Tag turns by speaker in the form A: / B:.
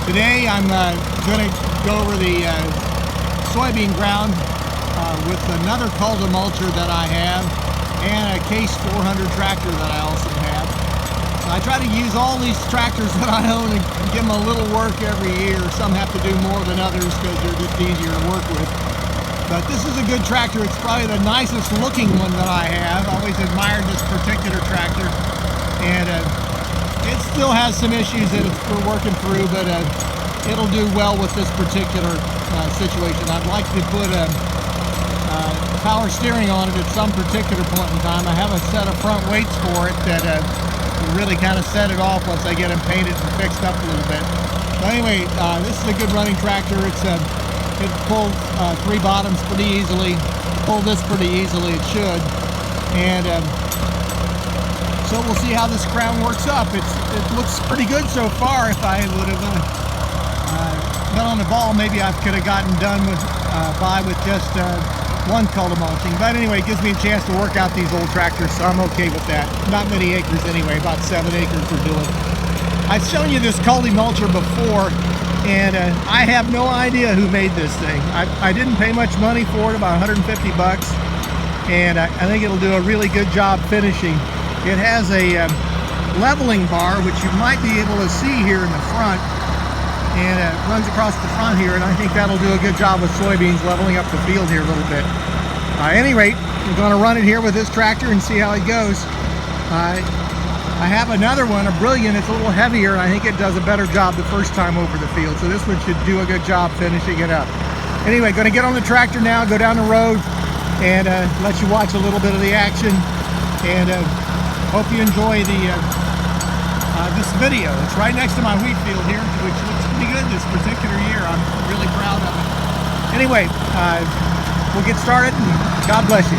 A: Today I'm going to go over the soybean ground with another cultimulcher that I have and a Case 400 tractor that I also have. So I try to use all these tractors that I own and give them a little work every year. Some have to do more than others because they're just easier to work with. But this is a good tractor. It's probably the nicest looking one that I have. I always admired this particular tractor, and it still has some issues that we're working through, but it'll do well with this particular situation. I'd like to put power steering on it at some particular point in time. I have a set of front weights for it that will really kind of set it off once I get them painted and fixed up a little bit. But anyway, this is a good running tractor. It pulls 3 bottoms pretty easily. Pull this pretty easily, it should. And so we'll see how this crown works up. It looks pretty good so far. If I would have been on the ball, maybe I could have gotten done by with just one cultimulching. But anyway, it gives me a chance to work out these old tractors, so I'm okay with that. Not many acres anyway, about 7 acres we're doing. I've shown you this cultimulcher before, and I have no idea who made this thing. I didn't pay much money for it, about 150 bucks, and I think it'll do a really good job finishing. It has a leveling bar, which you might be able to see here in the front, and it runs across the front here, and I think that'll do a good job with soybeans, leveling up the field here a little bit. At any rate, we're going to run it here with this tractor and see how it goes. I have another one, a Brilliant. It's a little heavier, and I think it does a better job the first time over the field, so this one should do a good job finishing it up. Anyway, going to get on the tractor now, go down the road, and let you watch a little bit of the action, and hope you enjoy this video. It's right next to my wheat field here, which looks pretty good this particular year. I'm really proud of it. Anyway, we'll get started, and God bless you.